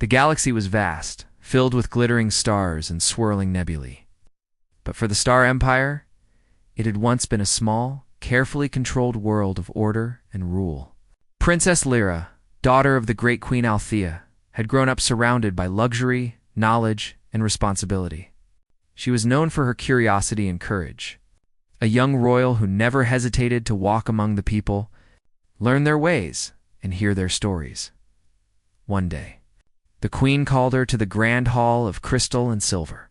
The galaxy was vast, filled with glittering stars and swirling nebulae. But for the Star Empire, it had once been a small, carefully controlled world of order and rule. Princess Lyra, daughter of the great Queen Althea, had grown up surrounded by luxury, knowledge, and responsibility. She was known for her curiosity and courage, a young royal who never hesitated to walk among the people, learn their ways, and hear their stories. One day, the queen called her to the grand hall of crystal and silver.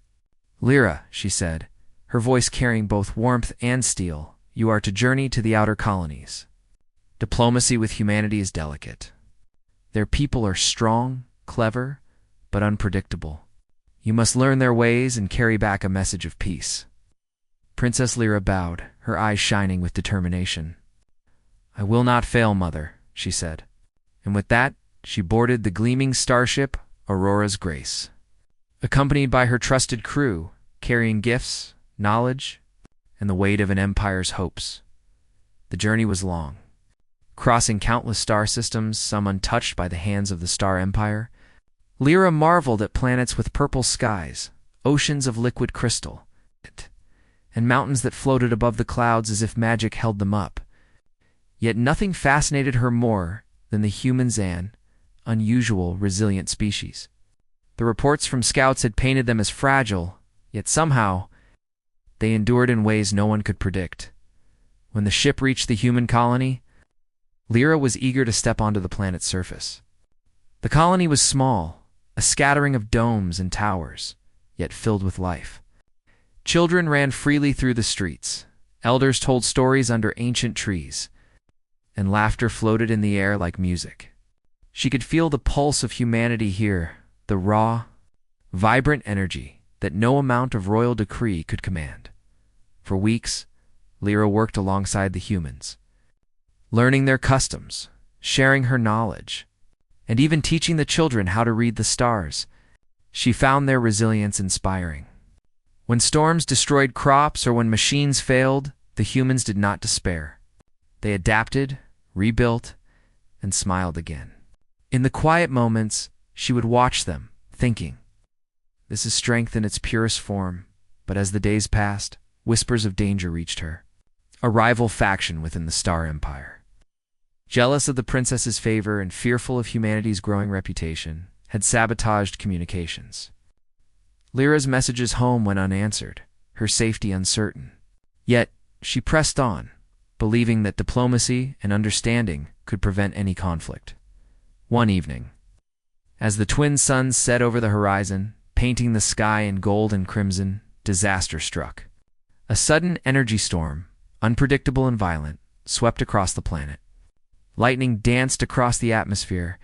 "Lyra," she said, her voice carrying both warmth and steel, "you are to journey to the outer colonies. Diplomacy with humanity is delicate. Their people are strong, clever, but unpredictable. You must learn their ways and carry back a message of peace." Princess Lyra bowed, her eyes shining with determination. "I will not fail, mother," she said. And with that, she boarded the gleaming starship Aurora's Grace. Accompanied by her trusted crew, carrying gifts, knowledge, and the weight of an empire's hopes. The journey was long. Crossing countless star systems, some untouched by the hands of the Star Empire, Lyra marveled at planets with purple skies, oceans of liquid crystal, and mountains that floated above the clouds as if magic held them up. Yet nothing fascinated her more than the humans and unusual, resilient species. The reports from scouts had painted them as fragile, yet somehow they endured in ways no one could predict. When the ship reached the human colony, Lyra was eager to step onto the planet's surface. The colony was small, a scattering of domes and towers, yet filled with life. Children ran freely through the streets, elders told stories under ancient trees, and laughter floated in the air like music. She could feel the pulse of humanity here, the raw, vibrant energy that no amount of royal decree could command. For weeks, Lyra worked alongside the humans, learning their customs, sharing her knowledge, and even teaching the children how to read the stars. She found their resilience inspiring. When storms destroyed crops or when machines failed, the humans did not despair. They adapted, rebuilt, and smiled again. In the quiet moments, she would watch them, thinking, "This is strength in its purest form." But as the days passed, whispers of danger reached her. A rival faction within the Star Empire, jealous of the princess's favor and fearful of humanity's growing reputation, had sabotaged communications. Lyra's messages home went unanswered, her safety uncertain. Yet, she pressed on, believing that diplomacy and understanding could prevent any conflict. One evening, as the twin suns set over the horizon, painting the sky in gold and crimson, disaster struck. A sudden energy storm, unpredictable and violent, swept across the planet. Lightning danced across the atmosphere,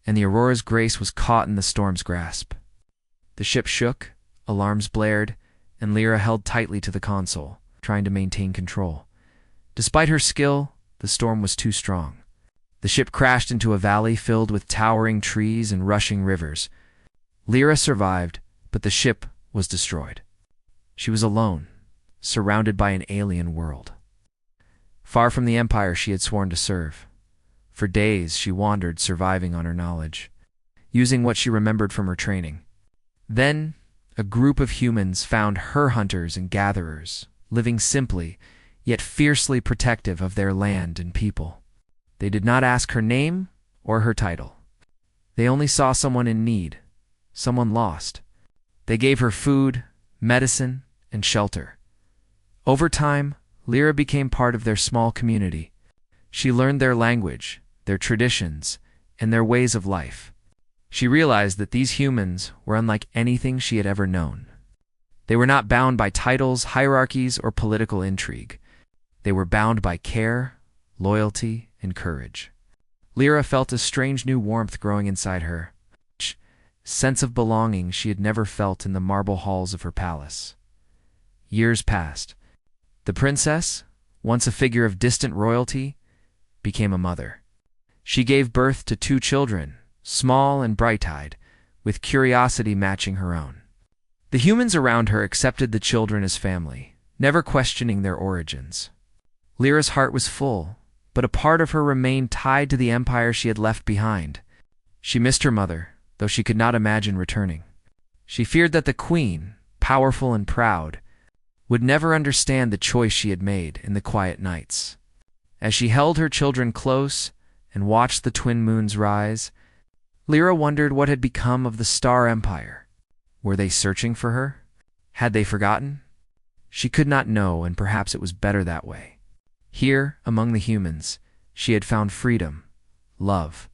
and the Aurora's Grace was caught in the storm's grasp. The ship shook, alarms blared, and Lyra held tightly to the console, trying to maintain control. Despite her skill, the storm was too strong. The ship crashed into a valley filled with towering trees and rushing rivers. Lyra survived, but the ship was destroyed. She was alone, surrounded by an alien world. Far from the empire she had sworn to serve. For days she wandered, surviving on her knowledge, using what she remembered from her training. Then, a group of humans found her, hunters and gatherers, living simply, yet fiercely protective of their land and people. They did not ask her name or her title. They only saw someone in need, someone lost. They gave her food, medicine, and shelter. Over time, Lyra became part of their small community. She learned their language, their traditions, and their ways of life. She realized that these humans were unlike anything she had ever known. They were not bound by titles, hierarchies, or political intrigue. They were bound by care, loyalty, and courage. Lyra felt a strange new warmth growing inside her, a sense of belonging she had never felt in the marble halls of her palace. Years passed. The princess, once a figure of distant royalty, became a mother. She gave birth to 2 children, small and bright-eyed, with curiosity matching her own. The humans around her accepted the children as family, never questioning their origins. Lyra's heart was full, but a part of her remained tied to the empire she had left behind. She missed her mother, though she could not imagine returning. She feared that the queen, powerful and proud, would never understand the choice she had made in the quiet nights. As she held her children close and watched the twin moons rise, Lyra wondered what had become of the Star Empire. Were they searching for her? Had they forgotten? She could not know, and perhaps it was better that way. Here, among the humans, she had found freedom, love,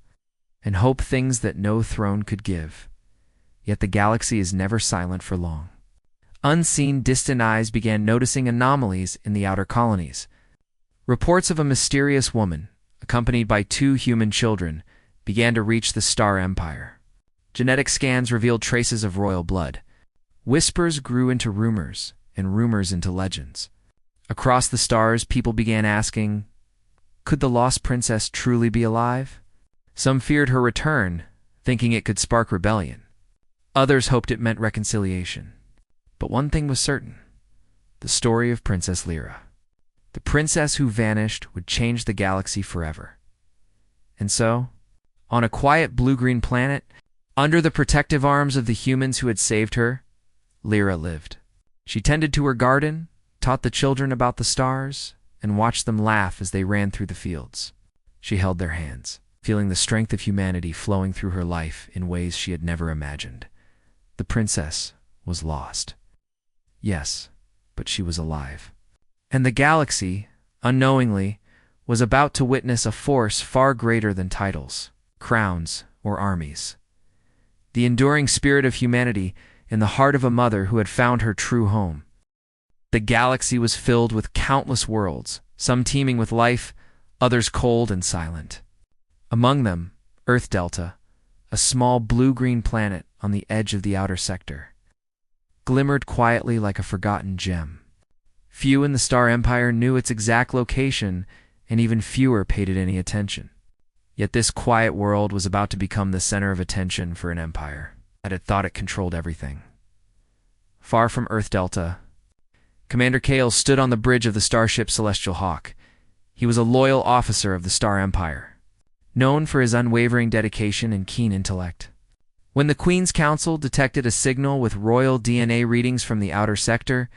and hope, things that no throne could give. Yet the galaxy is never silent for long. Unseen, distant eyes began noticing anomalies in the outer colonies. Reports of a mysterious woman, accompanied by 2 human children, began to reach the Star Empire. Genetic scans revealed traces of royal blood. Whispers grew into rumors, and rumors into legends. Across the stars, people began asking, could the lost princess truly be alive? Some feared her return, thinking it could spark rebellion. Others hoped it meant reconciliation. But one thing was certain: the story of Princess Lyra. The princess who vanished would change the galaxy forever. And so, on a quiet blue-green planet, under the protective arms of the humans who had saved her, Lyra lived. She tended to her garden, taught the children about the stars, and watched them laugh as they ran through the fields. She held their hands, feeling the strength of humanity flowing through her life in ways she had never imagined. The princess was lost. Yes, but she was alive. And the galaxy, unknowingly, was about to witness a force far greater than titles, crowns, or armies. The enduring spirit of humanity in the heart of a mother who had found her true home. The galaxy was filled with countless worlds, some teeming with life, others cold and silent. Among them, Earth Delta, a small blue-green planet on the edge of the outer sector, glimmered quietly like a forgotten gem. Few in the Star Empire knew its exact location, and even fewer paid it any attention. Yet this quiet world was about to become the center of attention for an empire that had thought it controlled everything. Far from Earth Delta, Commander Kale stood on the bridge of the starship Celestial Hawk. He was a loyal officer of the Star Empire, known for his unwavering dedication and keen intellect. When the Queen's Council detected a signal with royal DNA readings from the outer sector,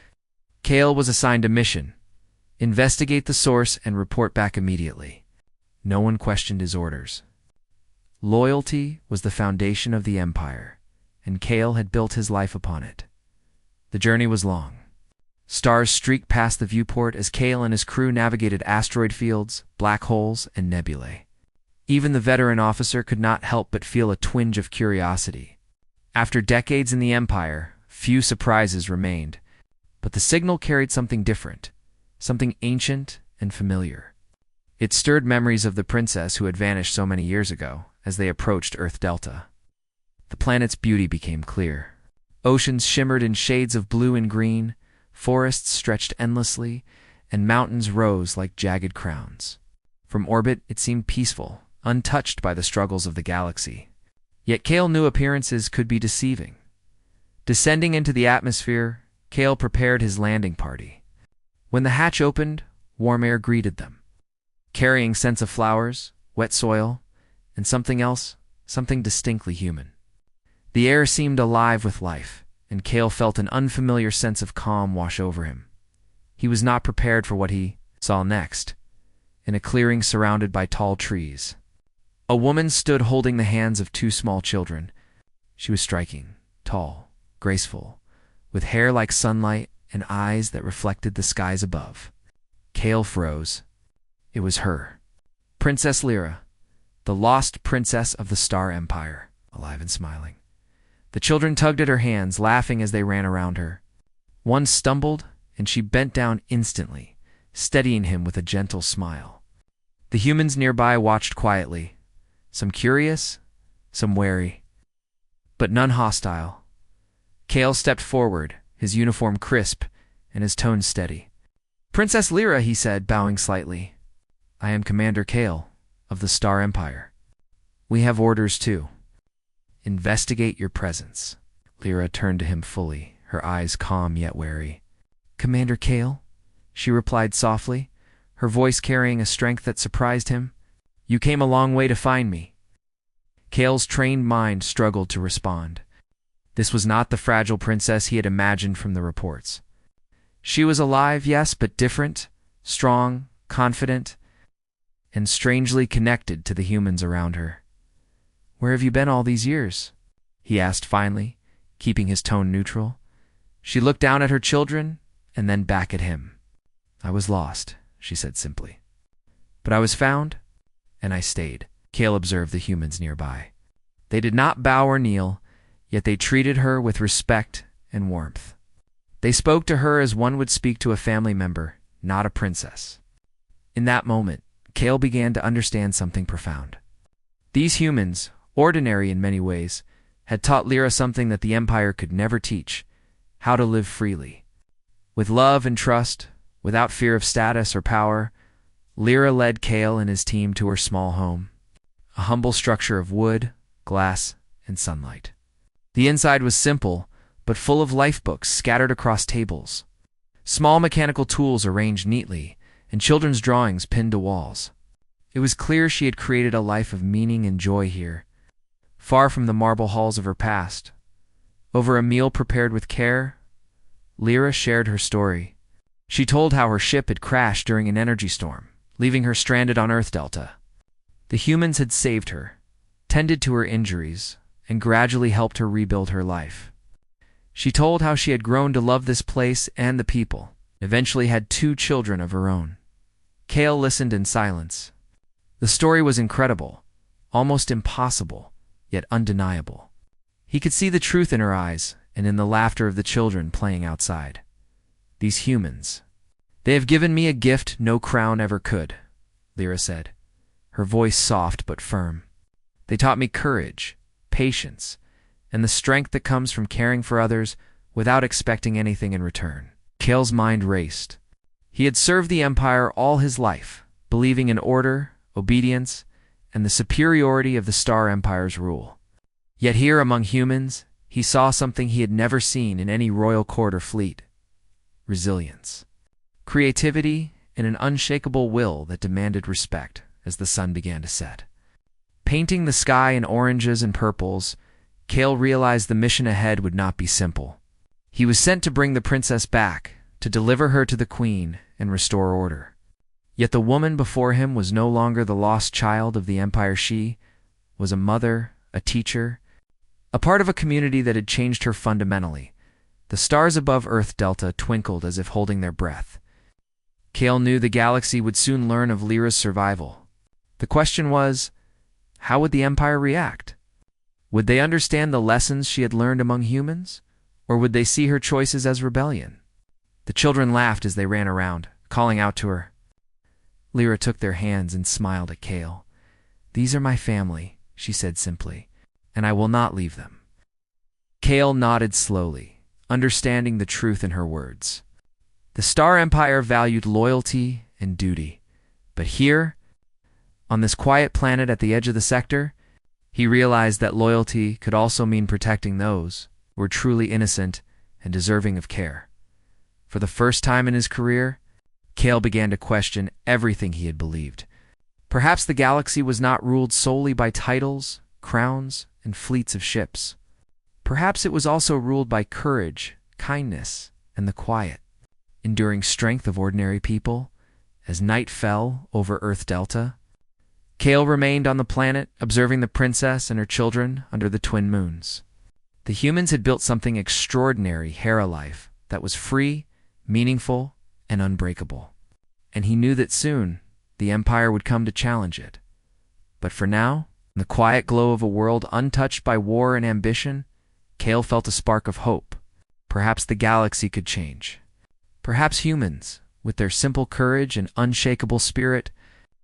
Kale was assigned a mission: investigate the source and report back immediately. No one questioned his orders. Loyalty was the foundation of the Empire, and Kale had built his life upon it. The journey was long. Stars streaked past the viewport as Kale and his crew navigated asteroid fields, black holes, and nebulae. Even the veteran officer could not help but feel a twinge of curiosity. After decades in the Empire, few surprises remained, but the signal carried something different, something ancient and familiar. It stirred memories of the princess who had vanished so many years ago as they approached Earth Delta. The planet's beauty became clear. Oceans shimmered in shades of blue and green, forests stretched endlessly, and mountains rose like jagged crowns. From orbit, it seemed peaceful, untouched by the struggles of the galaxy. Yet Kale knew appearances could be deceiving. Descending into the atmosphere, Kale prepared his landing party. When the hatch opened, warm air greeted them, carrying scents of flowers, wet soil, and something else, something distinctly human. The air seemed alive with life, and Kale felt an unfamiliar sense of calm wash over him. He was not prepared for what he saw next. In a clearing surrounded by tall trees, a woman stood holding the hands of 2 small children. She was striking, tall, graceful, with hair like sunlight and eyes that reflected the skies above. Kale froze. It was her. Princess Lyra, the lost princess of the Star Empire, alive and smiling. The children tugged at her hands, laughing as they ran around her. One stumbled, and she bent down instantly, steadying him with a gentle smile. The humans nearby watched quietly, some curious, some wary, but none hostile. Kale stepped forward, his uniform crisp and his tone steady. "Princess Lyra," he said, bowing slightly. "I am Commander Kale of the Star Empire. We have orders too. Investigate your presence." Lyra turned to him fully, her eyes calm yet wary. "Commander Kale," she replied softly, her voice carrying a strength that surprised him. "You came a long way to find me." Kale's trained mind struggled to respond. This was not the fragile princess he had imagined from the reports. She was alive, yes, but different, strong, confident, and strangely connected to the humans around her. "Where have you been all these years?" he asked finally, keeping his tone neutral. She looked down at her children and then back at him. "I was lost," she said simply. "But I was found, and I stayed." Kale observed the humans nearby. They did not bow or kneel, yet they treated her with respect and warmth. They spoke to her as one would speak to a family member, not a princess. In that moment, Kale began to understand something profound. These humans, ordinary in many ways, had taught Lyra something that the Empire could never teach: how to live freely. With love and trust, without fear of status or power, Lyra led Kale and his team to her small home, a humble structure of wood, glass, and sunlight. The inside was simple, but full of lifebooks scattered across tables, small mechanical tools arranged neatly, and children's drawings pinned to walls. It was clear she had created a life of meaning and joy here, far from the marble halls of her past. Over a meal prepared with care, Lyra shared her story. She told how her ship had crashed during an energy storm, leaving her stranded on Earth Delta. The humans had saved her, tended to her injuries, and gradually helped her rebuild her life. She told how she had grown to love this place and the people, eventually had 2 children of her own. Kale listened in silence. The story was incredible, almost impossible, yet undeniable. He could see the truth in her eyes and in the laughter of the children playing outside. "These humans, they have given me a gift no crown ever could," Lyra said, her voice soft but firm. "They taught me courage, patience, and the strength that comes from caring for others without expecting anything in return." Kale's mind raced. He had served the Empire all his life, believing in order, obedience, and the superiority of the Star Empire's rule. Yet here among humans, he saw something he had never seen in any royal court or fleet: resilience, creativity, and an unshakable will that demanded respect as the sun began to set. Painting the sky in oranges and purples, Kale realized the mission ahead would not be simple. He was sent to bring the princess back, to deliver her to the queen and restore order. Yet the woman before him was no longer the lost child of the Empire. She was a mother, a teacher, a part of a community that had changed her fundamentally. The stars above Earth Delta twinkled as if holding their breath. Kale knew the galaxy would soon learn of Lyra's survival. The question was, how would the Empire react? Would they understand the lessons she had learned among humans, or would they see her choices as rebellion? The children laughed as they ran around, calling out to her. Lyra took their hands and smiled at Kale. "These are my family," she said simply, "and I will not leave them." Kale nodded slowly, understanding the truth in her words. The Star Empire valued loyalty and duty, but here, on this quiet planet at the edge of the sector, he realized that loyalty could also mean protecting those who were truly innocent and deserving of care. For the first time in his career, Kale began to question everything he had believed. Perhaps the galaxy was not ruled solely by titles, crowns, and fleets of ships. Perhaps it was also ruled by courage, kindness, and the quiet, enduring strength of ordinary people. As night fell over Earth Delta, Kale remained on the planet, observing the princess and her children under the twin moons. The humans had built something extraordinary, Hera life, that was free, meaningful, and unbreakable. And he knew that soon the Empire would come to challenge it. But for now, in the quiet glow of a world untouched by war and ambition, Kale felt a spark of hope. Perhaps the galaxy could change. Perhaps humans, with their simple courage and unshakable spirit,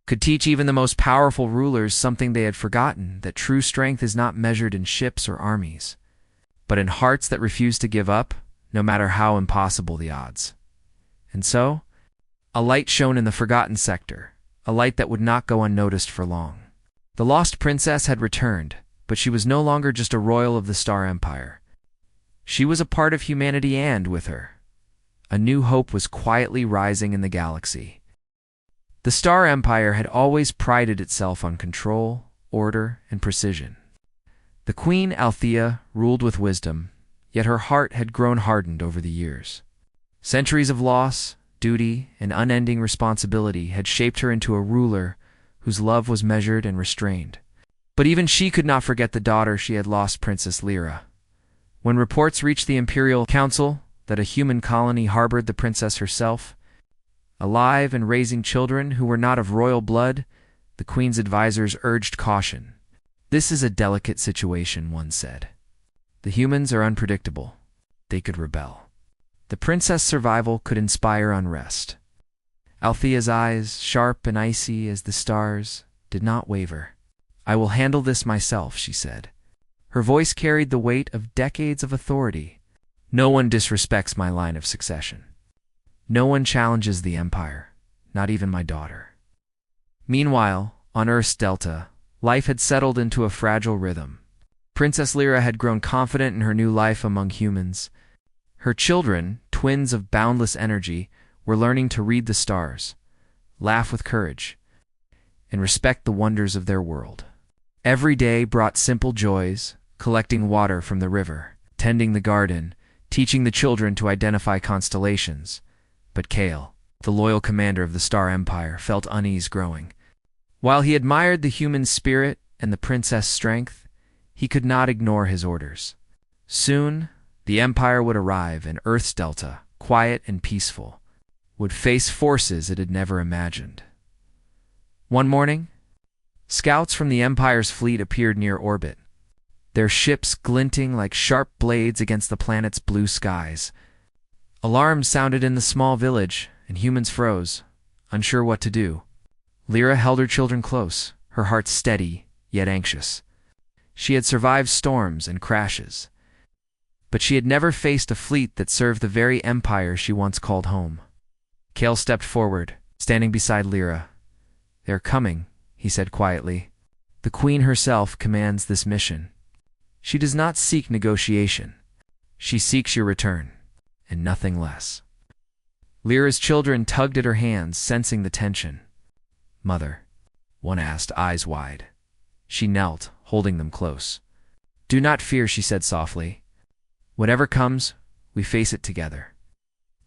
could teach even the most powerful rulers something they had forgotten: that true strength is not measured in ships or armies, but in hearts that refuse to give up, no matter how impossible the odds. And so, a light shone in the forgotten sector, a light that would not go unnoticed for long. The lost princess had returned, but she was no longer just a royal of the Star Empire. She was a part of humanity, and with her, a new hope was quietly rising in the galaxy. The Star Empire had always prided itself on control, order, and precision. The Queen Althea ruled with wisdom, yet her heart had grown hardened over the years. Centuries of loss, duty, and unending responsibility had shaped her into a ruler whose love was measured and restrained. But even she could not forget the daughter she had lost, Princess Lyra. When reports reached the Imperial Council that a human colony harbored the princess herself, alive and raising children who were not of royal blood, the Queen's advisors urged caution. "This is a delicate situation," one said. "The humans are unpredictable. They could rebel. The princess' survival could inspire unrest." Althea's eyes, sharp and icy as the stars, did not waver. "I will handle this myself," she said. Her voice carried the weight of decades of authority. "No one disrespects my line of succession. No one challenges the Empire, not even my daughter." Meanwhile, on Earth's Delta, life had settled into a fragile rhythm. Princess Lyra had grown confident in her new life among humans. Her children, twins of boundless energy, were learning to read the stars, laugh with courage, and respect the wonders of their world. Every day brought simple joys, collecting water from the river, tending the garden, teaching the children to identify constellations. But Kale, the loyal commander of the Star Empire, felt unease growing. While he admired the human spirit and the princess' strength, he could not ignore his orders. Soon, the Empire would arrive, and Earth's Delta, quiet and peaceful, would face forces it had never imagined. One morning, scouts from the Empire's fleet appeared near orbit, their ships glinting like sharp blades against the planet's blue skies. Alarms sounded in the small village, and humans froze, unsure what to do. Lyra held her children close, her heart steady, yet anxious. She had survived storms and crashes, but she had never faced a fleet that served the very empire she once called home. Kale stepped forward, standing beside Lyra. "They are coming," he said quietly. "The Queen herself commands this mission. She does not seek negotiation. She seeks your return, and nothing less." Lyra's children tugged at her hands, sensing the tension. "Mother," one asked, eyes wide. She knelt, holding them close. "Do not fear," she said softly. "Whatever comes, we face it together."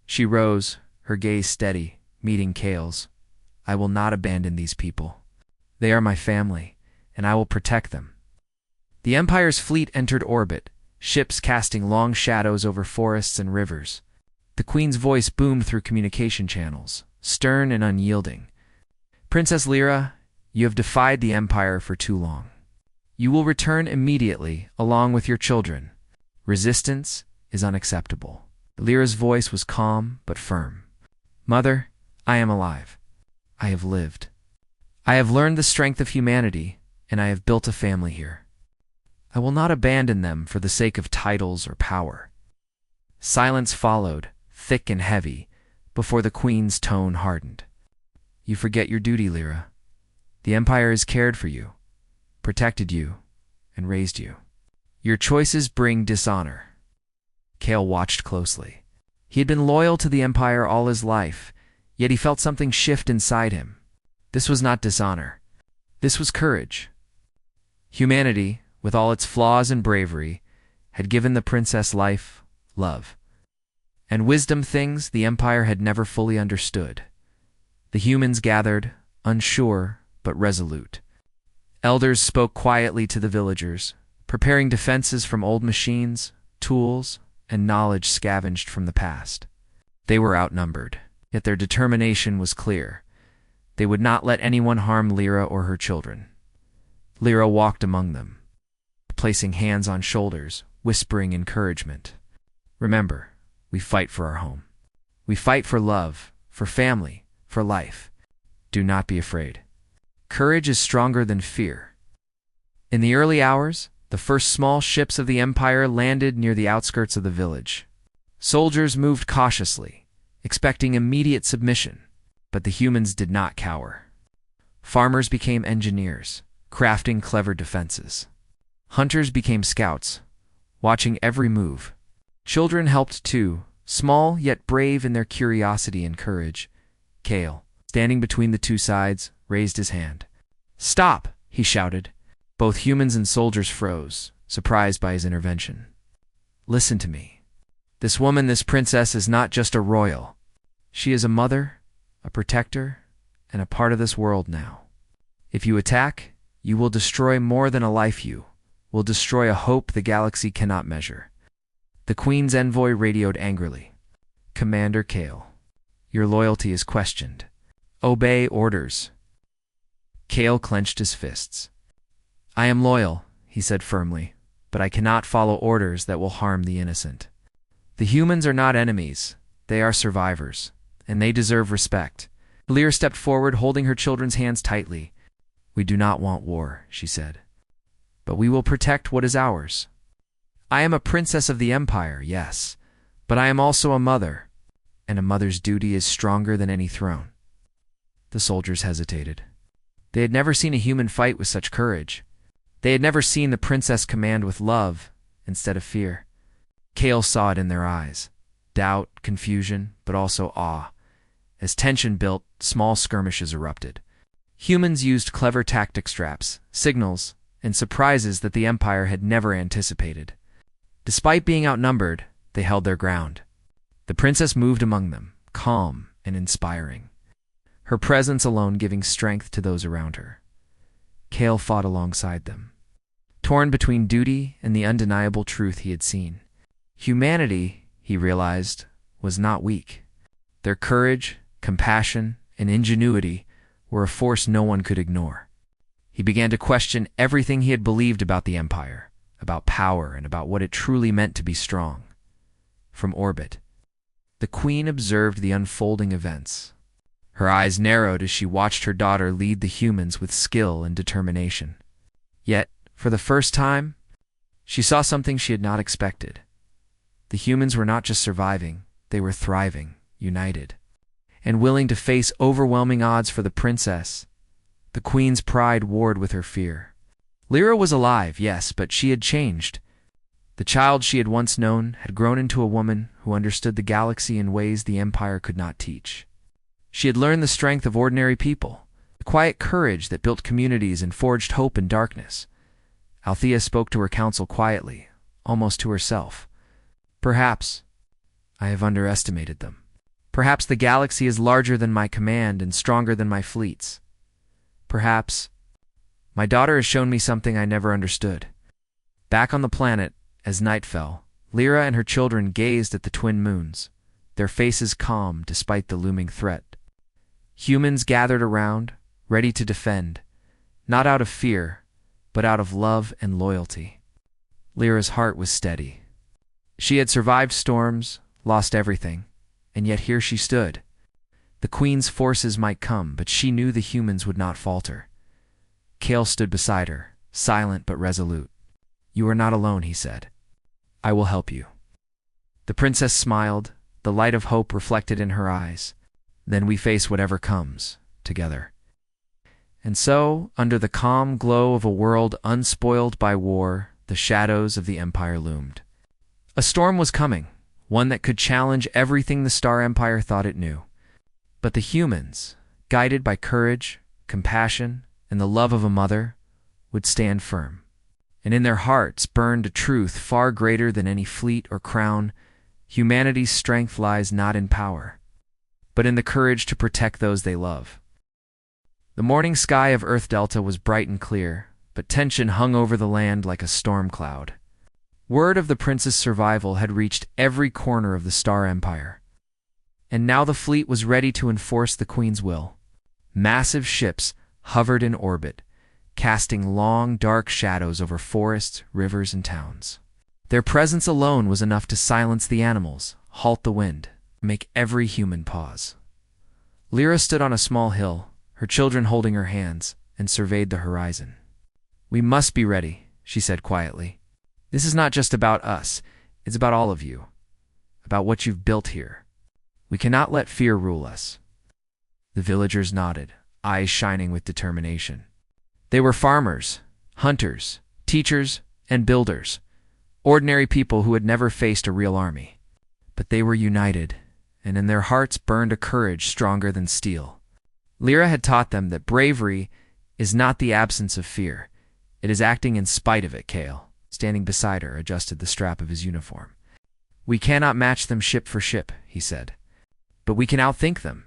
She rose, her gaze steady, meeting Kale's. "I will not abandon these people. They are my family, and I will protect them." The Empire's fleet entered orbit, ships casting long shadows over forests and rivers. The Queen's voice boomed through communication channels, stern and unyielding. "Princess Lyra, you have defied the Empire for too long. You will return immediately, along with your children. Resistance is unacceptable." Lyra's voice was calm but firm. "Mother, I am alive. I have lived. I have learned the strength of humanity, and I have built a family here. I will not abandon them for the sake of titles or power." Silence followed, thick and heavy, before the Queen's tone hardened. "You forget your duty, Lyra. The Empire has cared for you, protected you, and raised you. Your choices bring dishonor." Kale watched closely. He had been loyal to the Empire all his life, yet he felt something shift inside him. This was not dishonor. This was courage. Humanity, with all its flaws and bravery, had given the princess life, love, and wisdom, things the Empire had never fully understood. The humans gathered, unsure but resolute. Elders spoke quietly to the villagers, preparing defenses from old machines, tools, and knowledge scavenged from the past. They were outnumbered, yet their determination was clear. They would not let anyone harm Lyra or her children. Lyra walked among them, placing hands on shoulders, whispering encouragement. "Remember, we fight for our home. We fight for love, for family, for life. Do not be afraid. Courage is stronger than fear." In the early hours, the first small ships of the Empire landed near the outskirts of the village. Soldiers moved cautiously, expecting immediate submission, but the humans did not cower. Farmers became engineers, crafting clever defenses. Hunters became scouts, watching every move. Children helped too, small yet brave in their curiosity and courage. Kale, standing between the two sides, raised his hand. "Stop!" he shouted. Both humans and soldiers froze, surprised by his intervention. Listen to me. This woman, this princess, is not just a royal. She is a mother, a protector, and a part of this world now. If you attack, you will destroy more than a life. You will destroy a hope the galaxy cannot measure. The Queen's envoy radioed angrily. Commander Kale, your loyalty is questioned. Obey orders. Kale clenched his fists. I am loyal, he said firmly, but I cannot follow orders that will harm the innocent. The humans are not enemies. They are survivors, and they deserve respect. Lyra stepped forward, holding her children's hands tightly. We do not want war, she said, but we will protect what is ours. I am a princess of the Empire, yes, but I am also a mother, and a mother's duty is stronger than any throne. The soldiers hesitated. They had never seen a human fight with such courage. They had never seen the princess command with love instead of fear. Kale saw it in their eyes. Doubt, confusion, but also awe. As tension built, small skirmishes erupted. Humans used clever tactic traps, signals, and surprises that the Empire had never anticipated. Despite being outnumbered, they held their ground. The princess moved among them, calm and inspiring, her presence alone giving strength to those around her. Kale fought alongside them, torn between duty and the undeniable truth he had seen. Humanity, he realized, was not weak. Their courage, compassion, and ingenuity were a force no one could ignore. He began to question everything he had believed about the Empire, about power, and about what it truly meant to be strong. From orbit, the Queen observed the unfolding events. Her eyes narrowed as she watched her daughter lead the humans with skill and determination. Yet, for the first time, she saw something she had not expected. The humans were not just surviving, they were thriving, united, and willing to face overwhelming odds for the princess. The Queen's pride warred with her fear. Lyra was alive, yes, but she had changed. The child she had once known had grown into a woman who understood the galaxy in ways the Empire could not teach. She had learned the strength of ordinary people, the quiet courage that built communities and forged hope in darkness. Althea spoke to her council quietly, almost to herself. Perhaps I have underestimated them. Perhaps the galaxy is larger than my command and stronger than my fleets. Perhaps my daughter has shown me something I never understood. Back on the planet, as night fell, Lyra and her children gazed at the twin moons, their faces calm despite the looming threat. Humans gathered around, ready to defend, not out of fear, but out of love and loyalty. Lyra's heart was steady. She had survived storms, lost everything, and yet here she stood. The Queen's forces might come, but she knew the humans would not falter. Kale stood beside her, silent but resolute. You are not alone, he said. I will help you. The princess smiled, the light of hope reflected in her eyes. Then we face whatever comes, together. And so, under the calm glow of a world unspoiled by war, the shadows of the Empire loomed. A storm was coming, one that could challenge everything the Star Empire thought it knew. But the humans, guided by courage, compassion, and the love of a mother, would stand firm. And in their hearts burned a truth far greater than any fleet or crown. Humanity's strength lies not in power, but in the courage to protect those they love. The morning sky of Earth Delta was bright and clear, but tension hung over the land like a storm cloud. Word of the prince's survival had reached every corner of the Star Empire, and now the fleet was ready to enforce the Queen's will. Massive ships hovered in orbit, casting long, dark shadows over forests, rivers, and towns. Their presence alone was enough to silence the animals, halt the wind, make every human pause. Lyra stood on a small hill, her children holding her hands, and surveyed the horizon. We must be ready, she said quietly. This is not just about us, it's about all of you, about what you've built here. We cannot let fear rule us. The villagers nodded, eyes shining with determination. They were farmers, hunters, teachers, and builders, ordinary people who had never faced a real army. But they were united, and in their hearts burned a courage stronger than steel. Lyra had taught them that bravery is not the absence of fear, it is acting in spite of it, Kale. standing beside her, adjusted the strap of his uniform. "We cannot match them ship for ship," he said. "But we can outthink them.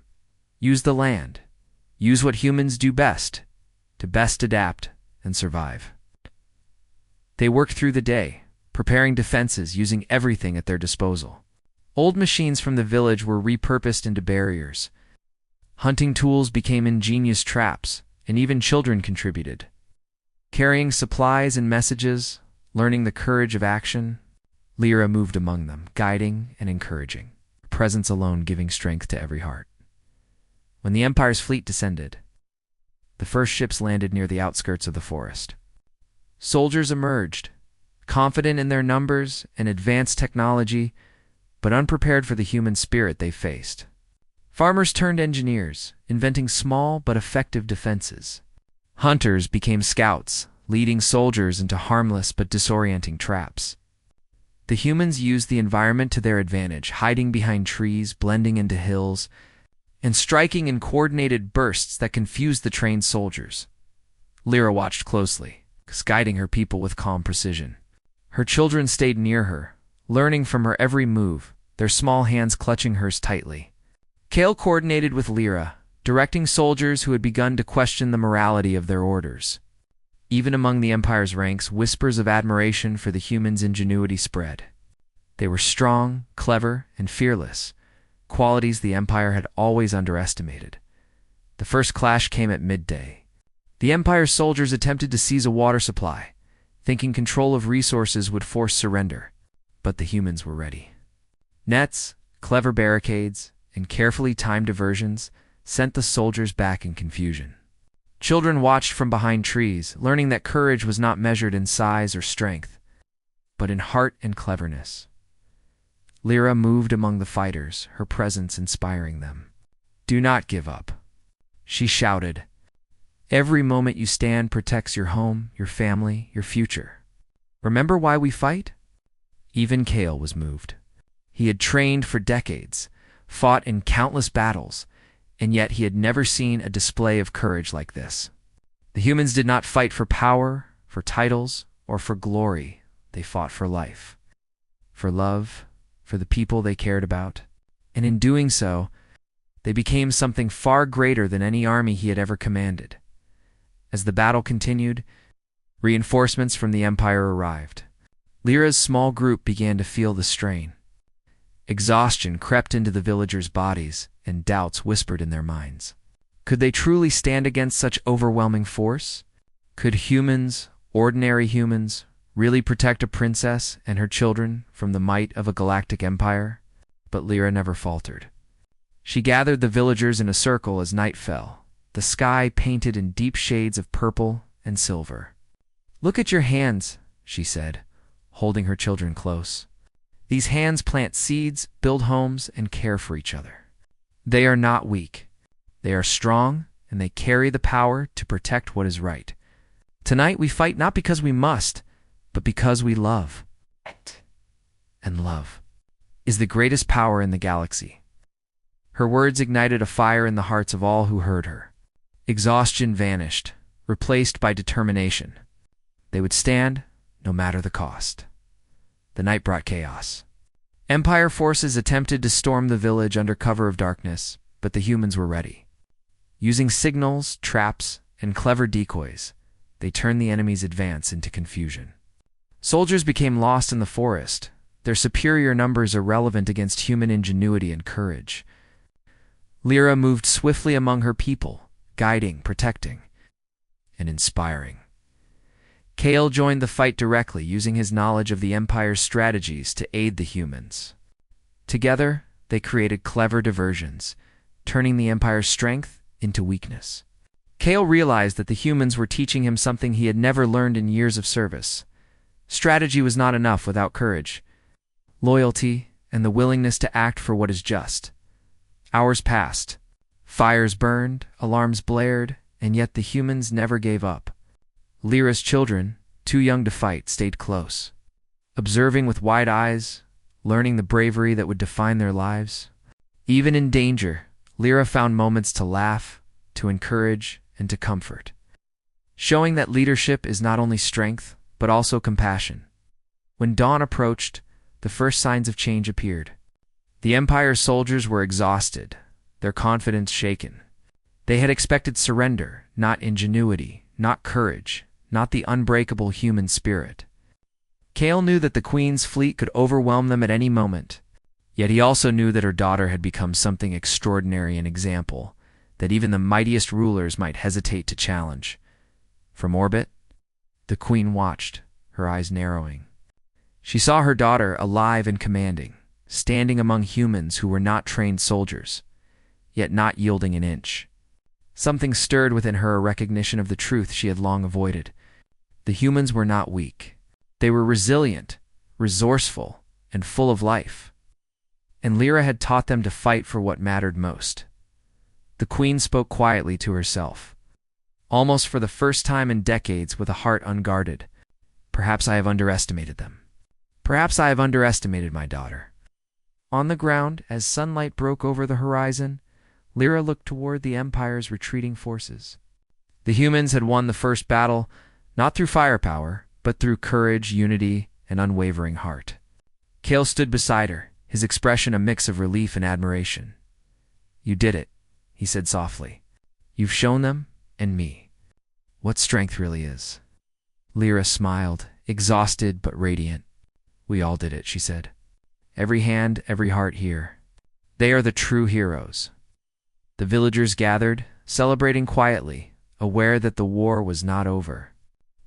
Use the land. Use what humans do best, to best adapt and survive." They worked through the day, preparing defenses using everything at their disposal. Old machines from the village were repurposed into barriers. Hunting tools became ingenious traps, and even children contributed. Carrying supplies and messages, learning the courage of action, Lyra moved among them, guiding and encouraging, her presence alone giving strength to every heart. When the Empire's fleet descended, the first ships landed near the outskirts of the forest. Soldiers emerged, confident in their numbers and advanced technology, but unprepared for the human spirit they faced. Farmers turned engineers, inventing small but effective defenses. Hunters became scouts, leading soldiers into harmless but disorienting traps. The humans used the environment to their advantage, hiding behind trees, blending into hills, and striking in coordinated bursts that confused the trained soldiers. Lyra watched closely, guiding her people with calm precision. Her children stayed near her, learning from her every move, their small hands clutching hers tightly. Kale coordinated with Lyra, directing soldiers who had begun to question the morality of their orders. Even among the Empire's ranks, whispers of admiration for the humans' ingenuity spread. They were strong, clever, and fearless, qualities the Empire had always underestimated. The first clash came at midday. The Empire's soldiers attempted to seize a water supply, thinking control of resources would force surrender, but the humans were ready. Nets, clever barricades, and carefully timed diversions sent the soldiers back in confusion. Children watched from behind trees, learning that courage was not measured in size or strength, but in heart and cleverness. Lyra moved among the fighters, her presence inspiring them. "Do not give up," she shouted. "Every moment you stand protects your home, your family, your future. Remember why we fight?" Even Kale was moved. He had trained for decades, fought in countless battles, and yet he had never seen a display of courage like this. The humans did not fight for power, for titles, or for glory. They fought for life, for love, for the people they cared about, and in doing so, they became something far greater than any army he had ever commanded. As the battle continued, reinforcements from the Empire arrived. Lyra's small group began to feel the strain. Exhaustion crept into the villagers' bodies, and doubts whispered in their minds. Could they truly stand against such overwhelming force? Could humans, ordinary humans, really protect a princess and her children from the might of a galactic empire? But Lyra never faltered. She gathered the villagers in a circle as night fell, the sky painted in deep shades of purple and silver. "Look at your hands," she said, holding her children close. "These hands plant seeds, build homes, and care for each other. They are not weak. They are strong, and they carry the power to protect what is right. Tonight we fight not because we must, but because we love. And love is the greatest power in the galaxy." Her words ignited a fire in the hearts of all who heard her. Exhaustion vanished, replaced by determination. They would stand, no matter the cost. The night brought chaos. Empire forces attempted to storm the village under cover of darkness, but the humans were ready. Using signals, traps, and clever decoys, they turned the enemy's advance into confusion. Soldiers became lost in the forest, their superior numbers irrelevant against human ingenuity and courage. Lyra moved swiftly among her people, guiding, protecting, and inspiring. Kale joined the fight directly, using his knowledge of the Empire's strategies to aid the humans. Together, they created clever diversions, turning the Empire's strength into weakness. Kale realized that the humans were teaching him something he had never learned in years of service. Strategy was not enough without courage, loyalty, and the willingness to act for what is just. Hours passed. Fires burned, alarms blared, and yet the humans never gave up. Lyra's children, too young to fight, stayed close, observing with wide eyes, learning the bravery that would define their lives. Even in danger, Lyra found moments to laugh, to encourage, and to comfort, showing that leadership is not only strength, but also compassion. When dawn approached, the first signs of change appeared. The Empire's soldiers were exhausted, their confidence shaken. They had expected surrender, not ingenuity, not courage, not the unbreakable human spirit. Kale knew that the Queen's fleet could overwhelm them at any moment, yet he also knew that her daughter had become something extraordinary, an example that even the mightiest rulers might hesitate to challenge. From orbit, the Queen watched, her eyes narrowing. She saw her daughter alive and commanding, standing among humans who were not trained soldiers, yet not yielding an inch. Something stirred within her, a recognition of the truth she had long avoided. The humans were not weak. They were resilient, resourceful, and full of life. And Lyra had taught them to fight for what mattered most. The Queen spoke quietly to herself, almost for the first time in decades, with a heart unguarded. Perhaps I have underestimated them. Perhaps I have underestimated my daughter. On the ground, as sunlight broke over the horizon, Lyra looked toward the Empire's retreating forces. The humans had won the first battle, not through firepower, but through courage, unity, and unwavering heart. Kale stood beside her, his expression a mix of relief and admiration. "You did it," he said softly. "You've shown them, and me, what strength really is." Lyra smiled, exhausted but radiant. "We all did it," she said. "Every hand, every heart here. They are the true heroes." The villagers gathered, celebrating quietly, aware that the war was not over.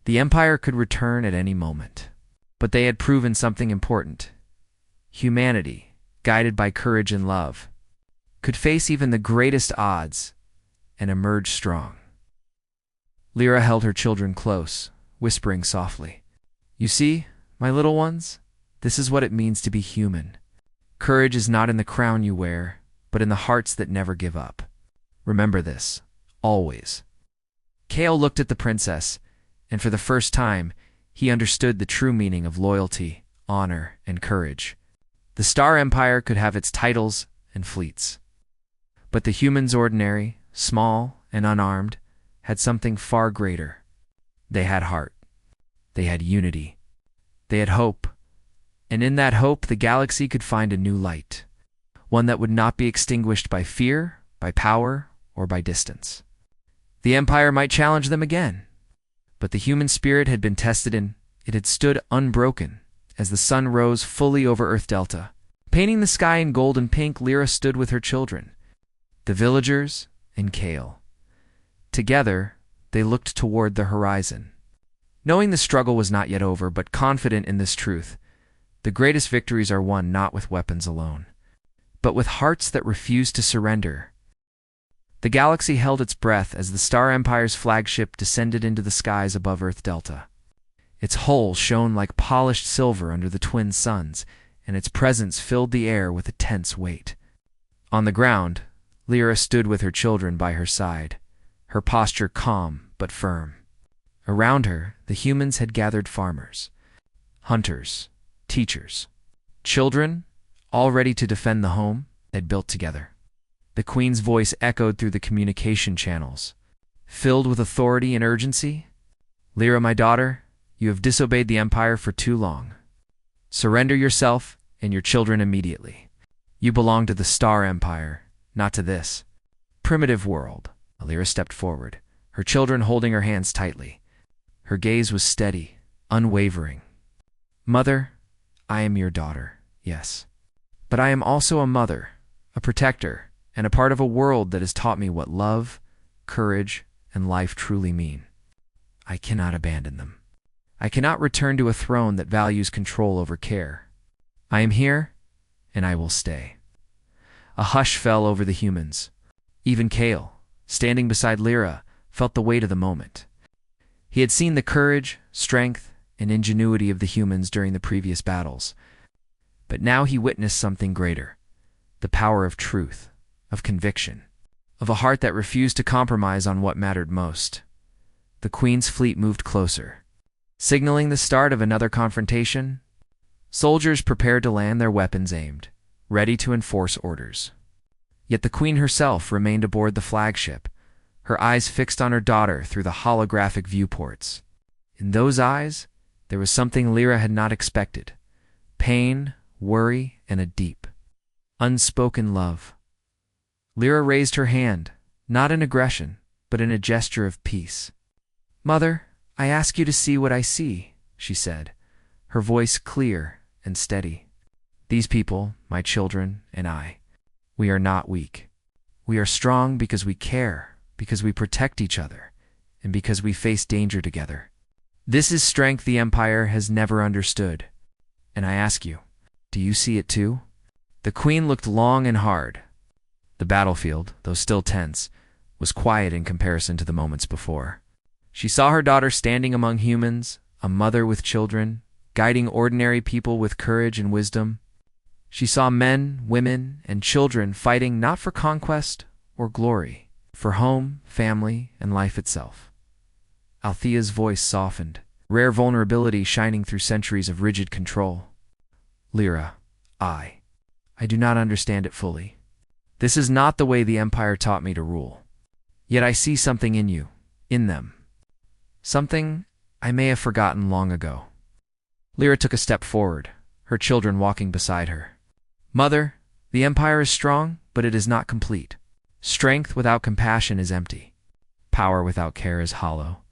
The Empire could return at any moment. But they had proven something important. Humanity, guided by courage and love, could face even the greatest odds and emerge strong. Lyra held her children close, whispering softly, "You see, my little ones, this is what it means to be human. Courage is not in the crown you wear, but in the hearts that never give up. Remember this, always." Kale looked at the princess, and for the first time, he understood the true meaning of loyalty, honor, and courage. The Star Empire could have its titles and fleets, but the humans, ordinary, small, and unarmed, had something far greater. They had heart. They had unity. They had hope. And in that hope, the galaxy could find a new light, one that would not be extinguished by fear, by power, or by distance. The Empire might challenge them again, but the human spirit had been tested and it had stood unbroken as the sun rose fully over Earth Delta. Painting the sky in gold and pink, Lyra stood with her children, the villagers, and Kale. Together, they looked toward the horizon, knowing the struggle was not yet over, but confident in this truth: the greatest victories are won not with weapons alone, but with hearts that refuse to surrender. The galaxy held its breath as the Star Empire's flagship descended into the skies above Earth Delta. Its hull shone like polished silver under the twin suns, and its presence filled the air with a tense weight. On the ground, Lyra stood with her children by her side, her posture calm but firm. Around her, the humans had gathered: farmers, hunters, teachers, children, all ready to defend the home they'd built together. The Queen's voice echoed through the communication channels, filled with authority and urgency. "Lyra, my daughter, you have disobeyed the Empire for too long. Surrender yourself and your children immediately. You belong to the Star Empire, not to this primitive world." Lyra stepped forward, her children holding her hands tightly. Her gaze was steady, unwavering. "Mother, I am your daughter, yes. But I am also a mother, a protector, and a part of a world that has taught me what love, courage, and life truly mean. I cannot abandon them. I cannot return to a throne that values control over care. I am here, and I will stay." A hush fell over the humans. Even Kale, standing beside Lyra, felt the weight of the moment. He had seen the courage, strength, and ingenuity of the humans during the previous battles, but now he witnessed something greater: the power of truth, of conviction, of a heart that refused to compromise on what mattered most. The Queen's fleet moved closer, signaling the start of another confrontation. Soldiers prepared to land, their weapons aimed, ready to enforce orders. Yet the Queen herself remained aboard the flagship, her eyes fixed on her daughter through the holographic viewports. In those eyes, there was something Lyra had not expected: pain, worry, and a deep, unspoken love. Lyra raised her hand, not in aggression, but in a gesture of peace. "Mother, I ask you to see what I see," she said, her voice clear and steady. "These people, my children and I, we are not weak. We are strong because we care, because we protect each other, and because we face danger together. This is strength the Empire has never understood. And I ask you, do you see it too?" The Queen looked long and hard. The battlefield, though still tense, was quiet in comparison to the moments before. She saw her daughter standing among humans, a mother with children, guiding ordinary people with courage and wisdom. She saw men, women, and children fighting not for conquest or glory, for home, family, and life itself. Althea's voice softened, rare vulnerability shining through centuries of rigid control. "Lyra, I do not understand it fully. This is not the way the Empire taught me to rule. Yet I see something in you, in them. Something I may have forgotten long ago." Lyra took a step forward, her children walking beside her. "Mother, the Empire is strong, but it is not complete. Strength without compassion is empty. Power without care is hollow.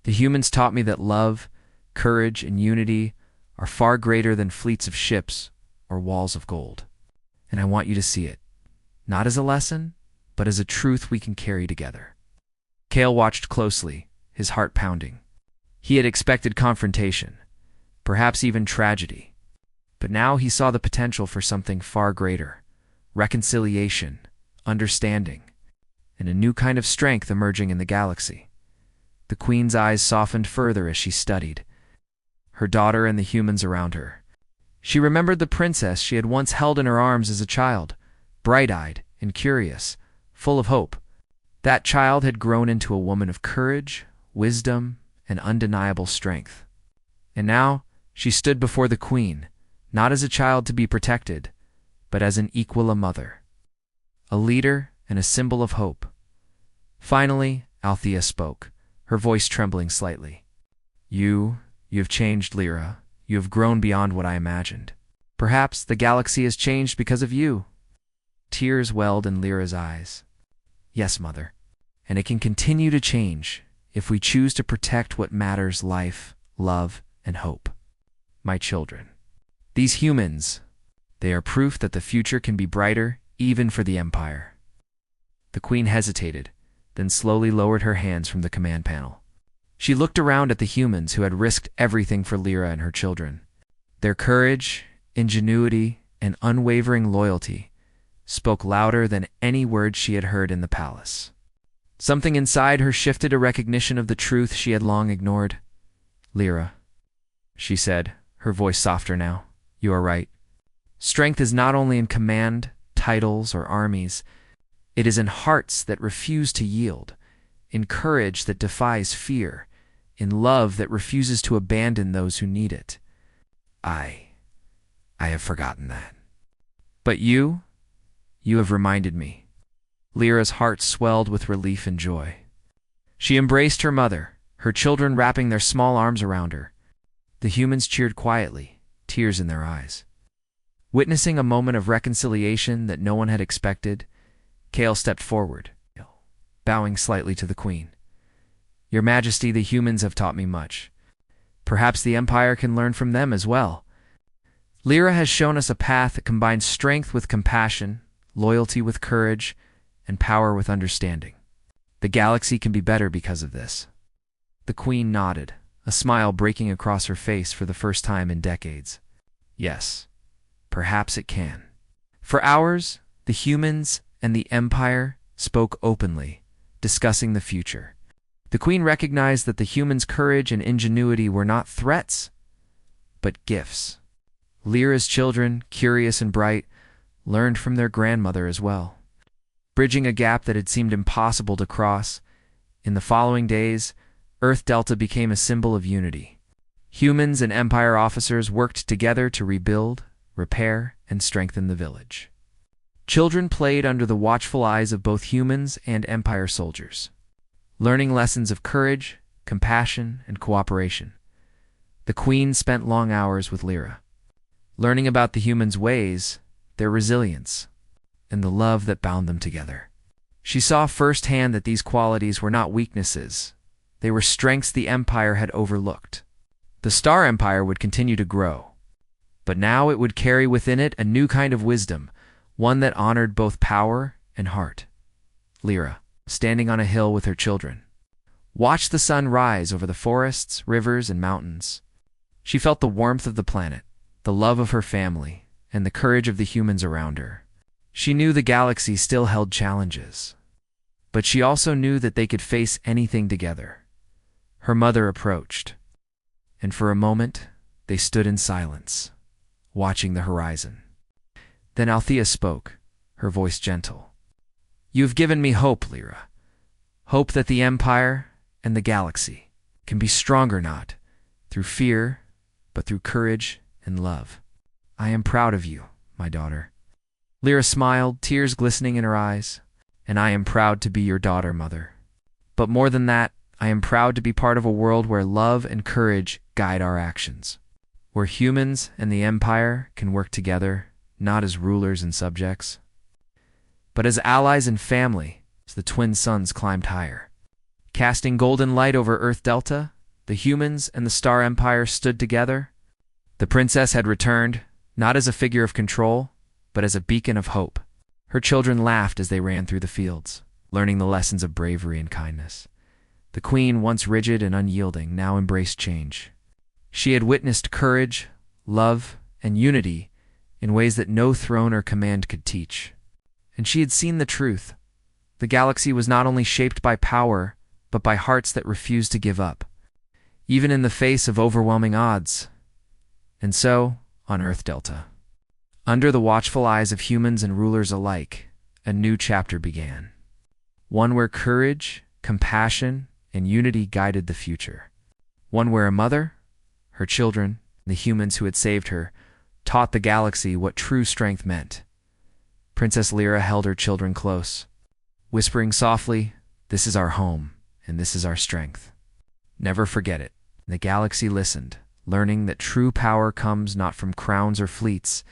The humans taught me that love, courage, and unity are far greater than fleets of ships or walls of gold. And I want you to see it, not as a lesson, but as a truth we can carry together." Cale watched closely, his heart pounding. He had expected confrontation, perhaps even tragedy. But now he saw the potential for something far greater: reconciliation, understanding, and a new kind of strength emerging in the galaxy. The Queen's eyes softened further as she studied her daughter and the humans around her. She remembered the princess she had once held in her arms as a child, bright-eyed and curious, full of hope. That child had grown into a woman of courage, wisdom, and undeniable strength. And now she stood before the Queen, not as a child to be protected, but as an equal mother, a leader and a symbol of hope. Finally, Althea spoke, her voice trembling slightly. You have changed, Lyra. You have grown beyond what I imagined. Perhaps the galaxy has changed because of you." Tears welled in Lyra's eyes. "Yes, Mother, and it can continue to change if we choose to protect what matters: life, love, and hope. My children, these humans, they are proof that the future can be brighter even for the Empire." The Queen hesitated, then slowly lowered her hands from the command panel. She looked around at the humans who had risked everything for Lyra and her children. Their courage, ingenuity, and unwavering loyalty spoke louder than any words she had heard in the palace. Something inside her shifted a recognition of the truth she had long ignored. "Lyra," she said, her voice softer now, "you are right. Strength is not only in command, titles, or armies. It is in hearts that refuse to yield, in courage that defies fear, in love that refuses to abandon those who need it. I have forgotten that. But you have reminded me." Lyra's heart swelled with relief and joy. She embraced her mother, her children wrapping their small arms around her. The humans cheered quietly, tears in their eyes. Witnessing a moment of reconciliation that no one had expected, Cale stepped forward, bowing slightly to the Queen. "Your Majesty, the humans have taught me much. Perhaps the Empire can learn from them as well. Lyra has shown us a path that combines strength with compassion, loyalty with courage, and power with understanding. The galaxy can be better because of this." The Queen nodded, a smile breaking across her face for the first time in decades. "Yes, perhaps it can." For hours, the humans and the Empire spoke openly, discussing the future. The Queen recognized that the humans' courage and ingenuity were not threats, but gifts. Lyra's children, curious and bright, learned from their grandmother as well. Bridging a gap that had seemed impossible to cross, in the following days, Earth Delta became a symbol of unity. Humans and Empire officers worked together to rebuild, repair, and strengthen the village. Children played under the watchful eyes of both humans and Empire soldiers, learning lessons of courage, compassion, and cooperation. The queen spent long hours with Lyra, learning about the humans' ways, their resilience, and the love that bound them together. She saw firsthand that these qualities were not weaknesses. They were strengths the Empire had overlooked. The Star Empire would continue to grow, but now it would carry within it a new kind of wisdom, one that honored both power and heart. Lyra, standing on a hill with her children, watched the sun rise over the forests, rivers, and mountains. She felt the warmth of the planet, the love of her family, and the courage of the humans around her. She knew the galaxy still held challenges, but she also knew that they could face anything together. Her mother approached, and for a moment they stood in silence, watching the horizon. Then Althea spoke, her voice gentle. "You have given me hope, Lyra. Hope that the Empire and the galaxy can be stronger not through fear, but through courage and love. I am proud of you, my daughter." Lyra smiled, tears glistening in her eyes. "And I am proud to be your daughter, Mother. But more than that, I am proud to be part of a world where love and courage guide our actions, where humans and the Empire can work together, not as rulers and subjects, but as allies and family." As the twin suns climbed higher, casting golden light over Earth Delta, the humans and the Star Empire stood together. The princess had returned, not as a figure of control, but as a beacon of hope. Her children laughed as they ran through the fields, learning the lessons of bravery and kindness. The queen, once rigid and unyielding, now embraced change. She had witnessed courage, love, and unity in ways that no throne or command could teach. And she had seen the truth. The galaxy was not only shaped by power, but by hearts that refused to give up, even in the face of overwhelming odds. And so, on Earth Delta, under the watchful eyes of humans and rulers alike, a new chapter began. One where courage, compassion, and unity guided the future. One where a mother, her children, and the humans who had saved her, taught the galaxy what true strength meant. Princess Lyra held her children close, whispering softly, "This is our home, and this is our strength. Never forget it." The galaxy listened, learning that true power comes not from crowns or fleets,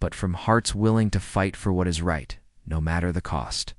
but from hearts willing to fight for what is right, no matter the cost.